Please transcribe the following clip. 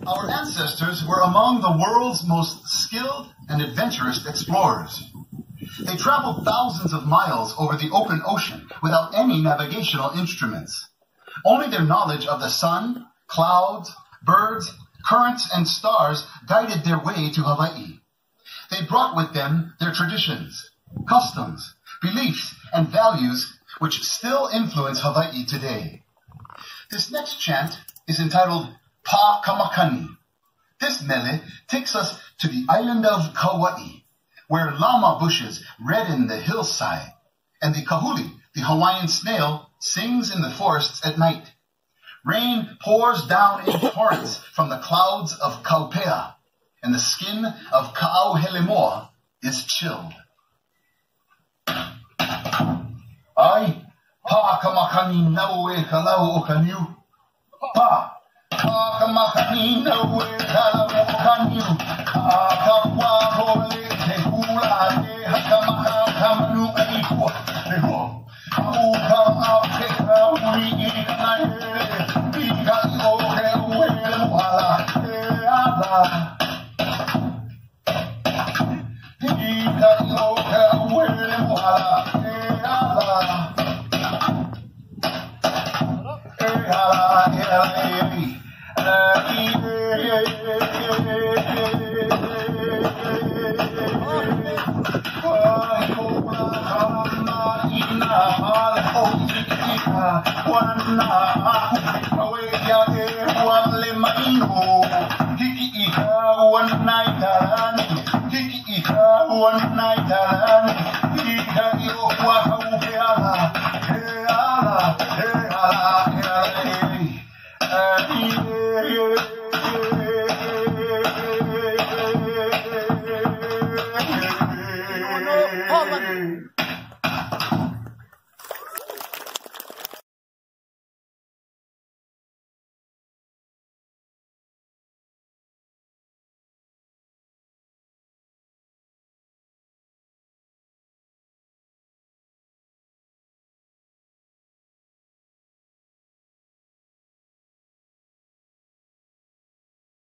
Our ancestors were among the world's most skilled and adventurous explorers. They traveled thousands of miles over the open ocean without any navigational instruments. Only their knowledge of the sun, clouds, birds, currents, and stars guided their way to Hawaii. They brought with them their traditions, customs, beliefs, and values which still influence Hawaii today. This next chant is entitled Pa Kamakani. This mele takes us to the island of Kauai, where llama bushes redden the hillside, and the kahuli, the Hawaiian snail, sings in the forests at night. Rain pours down in torrents from the clouds of Kaupea, and the skin of Ka'auhelemoa is chilled. Ai, pa kamakani nau e kalau o kaniu. Pa kamakani nau e kalau o kaniu. Kapua hole te hula te hakamaka kamanu e kua. Te ho. Au ka te kauri I kanai e. Ika I o he ue muhala e ala. Ika I o he ue muhala e ala.